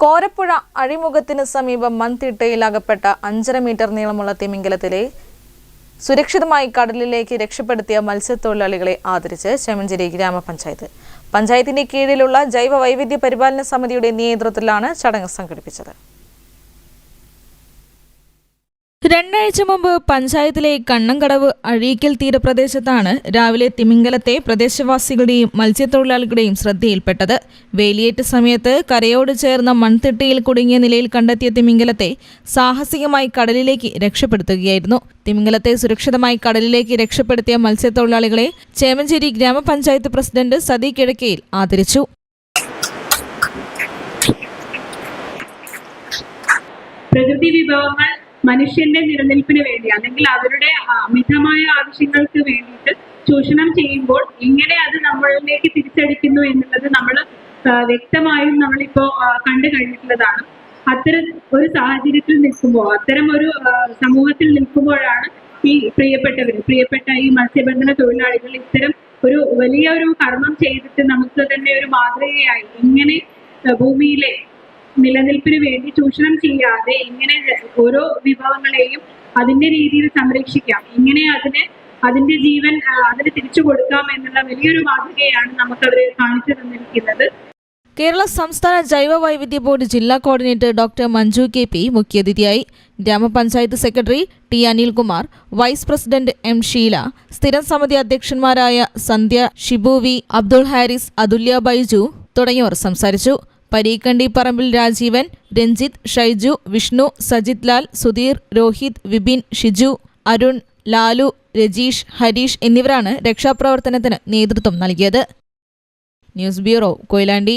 കോരപ്പുഴ അഴിമുഖത്തിന് സമീപം മൺതിട്ടയിൽ അകപ്പെട്ട 5.5 മീറ്റർ നീളമുള്ള തിമിംഗലത്തിലെ സുരക്ഷിതമായി കടലിലേക്ക് രക്ഷപ്പെടുത്തിയ മത്സ്യത്തൊഴിലാളികളെ ആദരിച്ച് ചേമഞ്ചേരി ഗ്രാമപഞ്ചായത്ത്. പഞ്ചായത്തിന്റെ കീഴിലുള്ള ജൈവ വൈവിധ്യ പരിപാലന സമിതിയുടെ നേതൃത്വത്തിലാണ് ചടങ്ങ് സംഘടിപ്പിച്ചത്. 2 ആഴ്ച മുമ്പ് പഞ്ചായത്തിലെ കണ്ണങ്കടവ് അഴീക്കൽ തീരപ്രദേശത്താണ് രാവിലെ തിമിംഗലത്തെ പ്രദേശവാസികളുടെയും മത്സ്യത്തൊഴിലാളികളുടെയും ശ്രദ്ധയിൽപ്പെട്ടത്. വേലിയേറ്റ സമയത്ത് കരയോട് ചേർന്ന മൺതിട്ടയിൽ കുടുങ്ങിയ നിലയിൽ കണ്ടെത്തിയ തിമിംഗലത്തെ സാഹസികമായി കടലിലേക്ക് രക്ഷപ്പെടുത്തുകയായിരുന്നു. തിമിംഗലത്തെ സുരക്ഷിതമായി കടലിലേക്ക് രക്ഷപ്പെടുത്തിയ മത്സ്യത്തൊഴിലാളികളെ ചേമഞ്ചേരി ഗ്രാമപഞ്ചായത്ത് പ്രസിഡന്റ് സതി കിഴക്കയിൽ ആദരിച്ചു. പ്രകൃതി വിഭവങ്ങൾ മനുഷ്യന്റെ നിലനിൽപ്പിന് വേണ്ടി അല്ലെങ്കിൽ അവരുടെ അമിതമായ ആവശ്യങ്ങൾക്ക് വേണ്ടിയിട്ട് ചൂഷണം ചെയ്യുമ്പോൾ എങ്ങനെ അത് നമ്മളിലേക്ക് തിരിച്ചടിക്കുന്നു എന്നുള്ളത് നമ്മൾ വ്യക്തമായും നമ്മളിപ്പോ കണ്ടു കഴിഞ്ഞിട്ടുള്ളതാണ്. അത്തരം ഒരു സാഹചര്യത്തിൽ നിൽക്കുമ്പോൾ, അത്തരം ഒരു സമൂഹത്തിൽ നിൽക്കുമ്പോഴാണ് ഈ പ്രിയപ്പെട്ട ഈ മത്സ്യബന്ധന തൊഴിലാളികൾ ഇത്തരം ഒരു വലിയ ഒരു കർമ്മം ചെയ്തിട്ട് നമുക്ക് തന്നെ ഒരു മാതൃകയായി ഇങ്ങനെ ഭൂമിയിലെ നിലനിൽപ്പിന് വേണ്ടി ചൂഷണം ചെയ്യാതെ എങ്ങനെ ഓരോ വിഭവങ്ങളെയും അതിന്റെ രീതിയിൽ സംരക്ഷിക്കാം, എങ്ങനെ അതിന്റെ ജീവൻ അതിന് തിരിച്ചു കൊടുക്കാം എന്നുള്ള വലിയൊരു മാതൃകയാണ് നമുക്കവർ കാണിച്ചു തന്നിരിക്കുന്നത്. കേരള സംസ്ഥാന ജൈവ വൈവിധ്യ ബോർഡ് ജില്ലാ കോർഡിനേറ്റർ ഡോക്ടർ മഞ്ജു കെ.പി. മുഖ്യാതിഥിയായി. ഗ്രാമപഞ്ചായത്ത് secretary T Anilkumar, vice president M Sheela, സ്ഥിരം സമിതി അധ്യക്ഷന്മാരായ സന്ധ്യ, ഷിബു വി, അബ്ദുൾ ഹാരിസ്, അതുല്യ ബൈജു തുടങ്ങിയവർ സംസാരിച്ചു. പരീക്കണ്ടി പറമ്പിൽ രാജീവൻ, രഞ്ജിത്ത്, ഷൈജു, വിഷ്ണു, സജിത് ലാൽ, സുധീർ, രോഹിത്, വിപിൻ, ഷിജു, അരുൺ, ലാലു, രജീഷ്, ഹരീഷ് എന്നിവരാണ് രക്ഷാപ്രവർത്തനത്തിന് നേതൃത്വം നൽകിയത്. News bureau, Koyilandy.